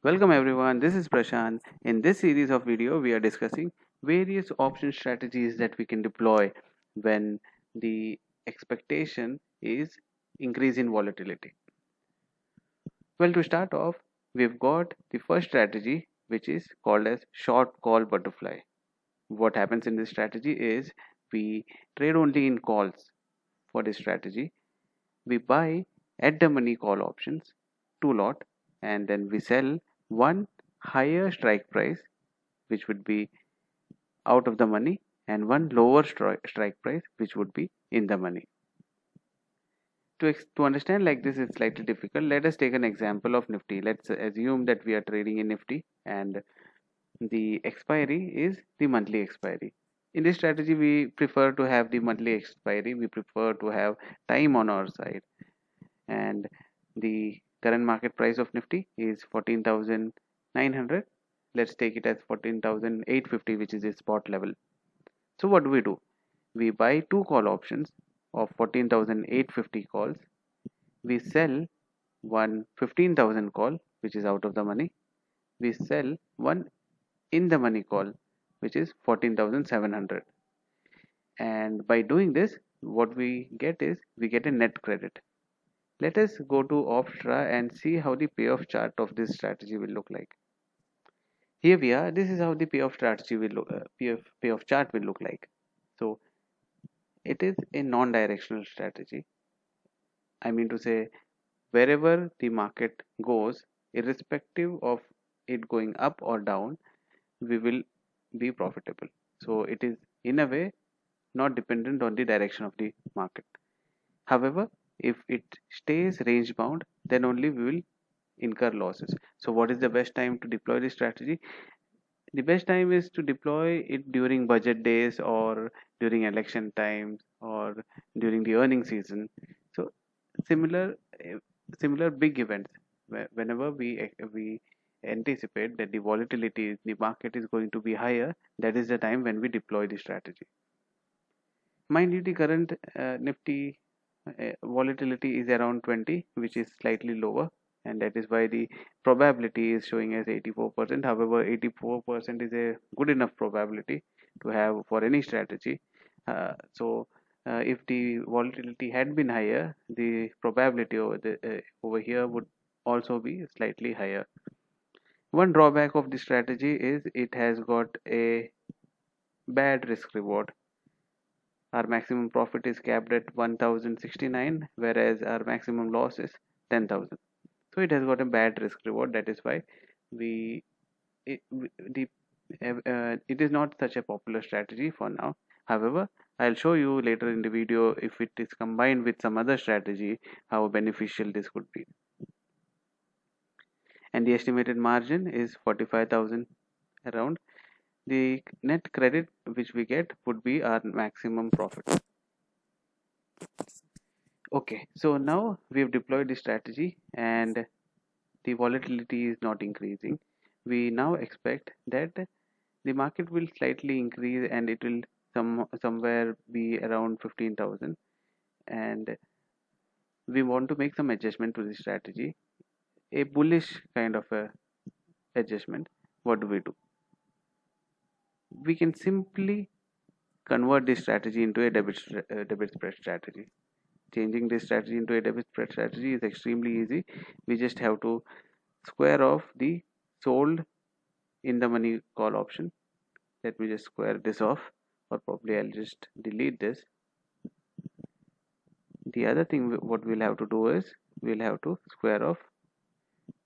Welcome everyone, this is Prashant. In this series of video, we are discussing various option strategies that we can deploy when the expectation is increase in volatility. Well, to start off, we've got the first strategy which is called as short call butterfly. What happens in this strategy is we trade only in calls for this strategy. We buy at the money call options, two lot, and then we sell one higher strike price which would be out of the money and one lower strike price which would be in the money. To understand like this is slightly difficult. Let us take an example of Nifty. Let's assume that we are trading in Nifty and the expiry is the monthly expiry. In this strategy, we prefer to have the monthly expiry. We prefer to have time on our side, and the current market price of Nifty is 14,900. Let's take it as 14,850, which is a spot level. So what do? We buy two call options of 14,850 calls. We sell one 15,000 call, which is out of the money. We sell one in the money call, which is 14,700. And by doing this, what we get is we get a net credit. Let us go to Opstra and see how the payoff chart of this strategy will look like. Here we are. This is how the payoff strategy will look. Payoff chart will look like. So it is a non-directional strategy. I mean to say, wherever the market goes, irrespective of it going up or down, we will be profitable. So it is in a way not dependent on the direction of the market. However, if it stays range bound, then only we will incur losses. So what is the best time to deploy this strategy? The best time is to deploy it during budget days or during election times or during the earning season. So similar similar big events, whenever we anticipate that the volatility the market is going to be higher, that is the time when we deploy the strategy. Mind you, the current Nifty volatility is around 20, which is slightly lower, and that is why the probability is showing as 84%. However, 84% is a good enough probability to have for any strategy. If the volatility had been higher, the probability over here would also be slightly higher. One drawback of this strategy is it has got a bad risk reward. Our maximum profit is capped at 1069, whereas our maximum loss is 10,000. So it has got a bad risk reward. That is why we it, it is not such a popular strategy for now. However, I'll show you later in the video if it is combined with some other strategy how beneficial this could be. And the estimated margin is 45,000 around. The net credit which we get would be our maximum profit. Okay, so now we have deployed the strategy and the volatility is not increasing. We now expect that the market will slightly increase and it will somewhere be around 15,000, and we want to make some adjustment to the strategy, a bullish kind of a adjustment. What do? We can simply convert this strategy into a debit spread strategy. Changing this strategy into a debit spread strategy is extremely easy. We just have to square off the sold in the money call option. Let me just square this off, or probably I'll just delete this. The other thing what we'll have to do is we'll have to square off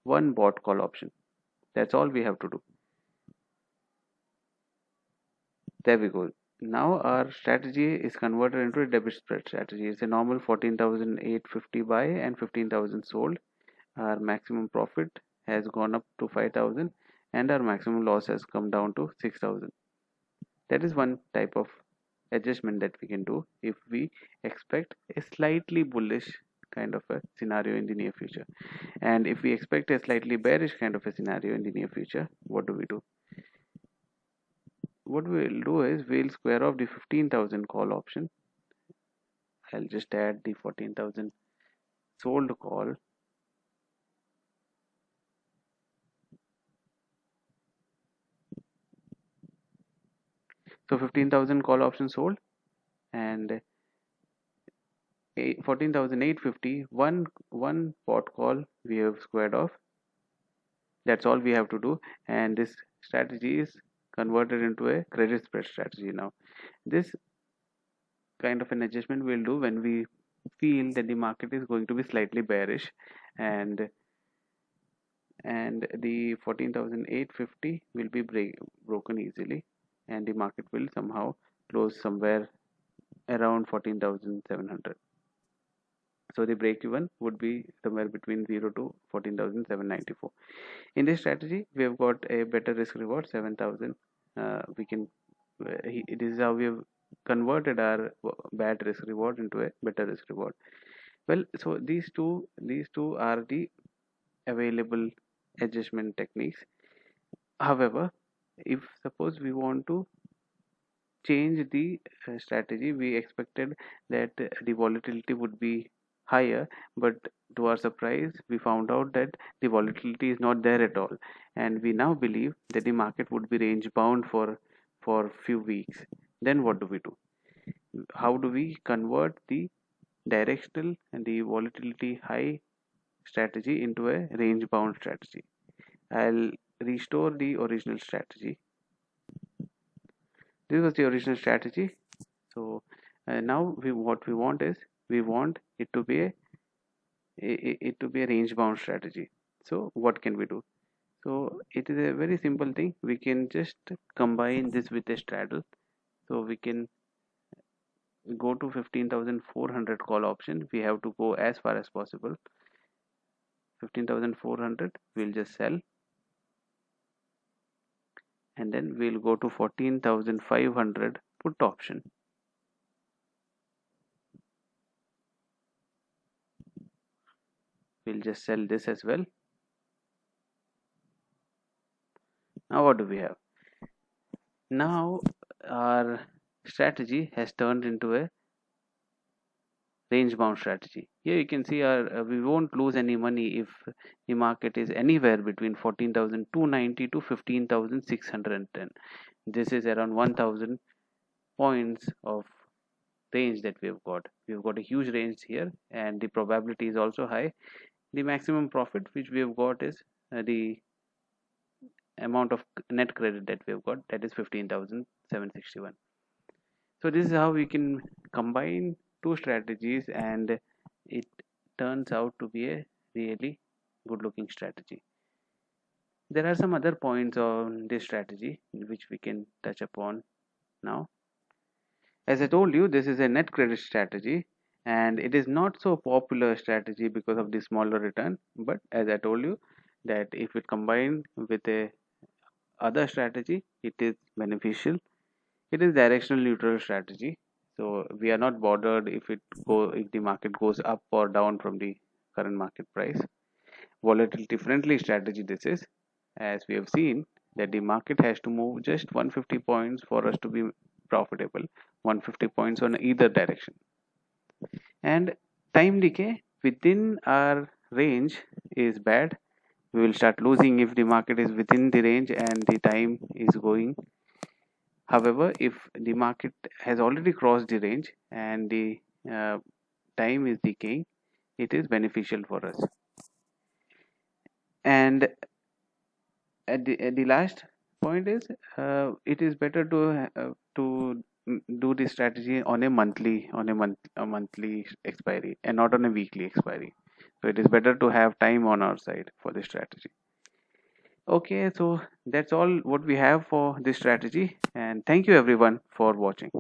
one bought call option. That's all we have to do. There we go. Now our strategy is converted into a debit spread strategy. It's a normal 14,850 buy and 15,000 sold. Our maximum profit has gone up to 5,000 and our maximum loss has come down to 6,000. That is one type of adjustment that we can do if we expect a slightly bullish kind of a scenario in the near future. And if we expect a slightly bearish kind of a scenario in the near future, what do? What we'll do is we'll square off the 15,000 call option. I'll just add the 14,000 sold call. So 15,000 call options sold, and 14,850, one pot call we have squared off. That's all we have to do, and this strategy is converted into a credit spread strategy. Now this kind of an adjustment we'll do when we feel that the market is going to be slightly bearish, and the 14,850 will be broken easily, and the market will somehow close somewhere around 14,700. So the break even would be somewhere between 0 to 14,794. In this strategy we have got a better risk reward, 7,000. We can this is how we have converted our bad risk reward into a better risk reward. Well, so these two are the available adjustment techniques. However, if suppose we want to change the strategy, we expected that the volatility would be higher, but to our surprise we found out that the volatility is not there at all, and we now believe that the market would be range bound for few weeks. Then what do we do? How do we convert the directional and the volatility high strategy into a range bound strategy? I'll restore the original strategy. This was the original strategy. So now what we want is, we want it to be a range bound strategy. So what can we do? So it is a very simple thing. We can just combine this with a straddle. So we can go to 15,400 call option. We have to go as far as possible. 15,400 we'll just sell, and then we'll go to 14,500 put option. We'll just sell this as well. Now what do we have? Now our strategy has turned into a range bound strategy. Here you can see we won't lose any money if the market is anywhere between 14,290 to 15,610. This is around 1,000 points of range that we've got. We've got a huge range here, and the probability is also high. The maximum profit which we have got is the amount of net credit that we have got, that is 15,761. So this is how we can combine two strategies, and it turns out to be a really good looking strategy. There are some other points on this strategy which we can touch upon now. As I told you, this is a net credit strategy, and it is not so popular strategy because of the smaller return, but as I told you that if it combined with a other strategy, it is beneficial. It is directional neutral strategy, so we are not bothered if the market goes up or down from the current market price. Volatility friendly strategy this is, as we have seen that the market has to move just 150 points for us to be profitable, 150 points on either direction. And time decay within our range is bad. We will start losing if the market is within the range and the time is going. However, if the market has already crossed the range and the time is decaying, it is beneficial for us. And at the last point is, it is better to do this strategy on a monthly expiry and not on a weekly expiry. So it is better to have time on our side for this strategy. Okay, so that's all what we have for this strategy, and thank you everyone for watching.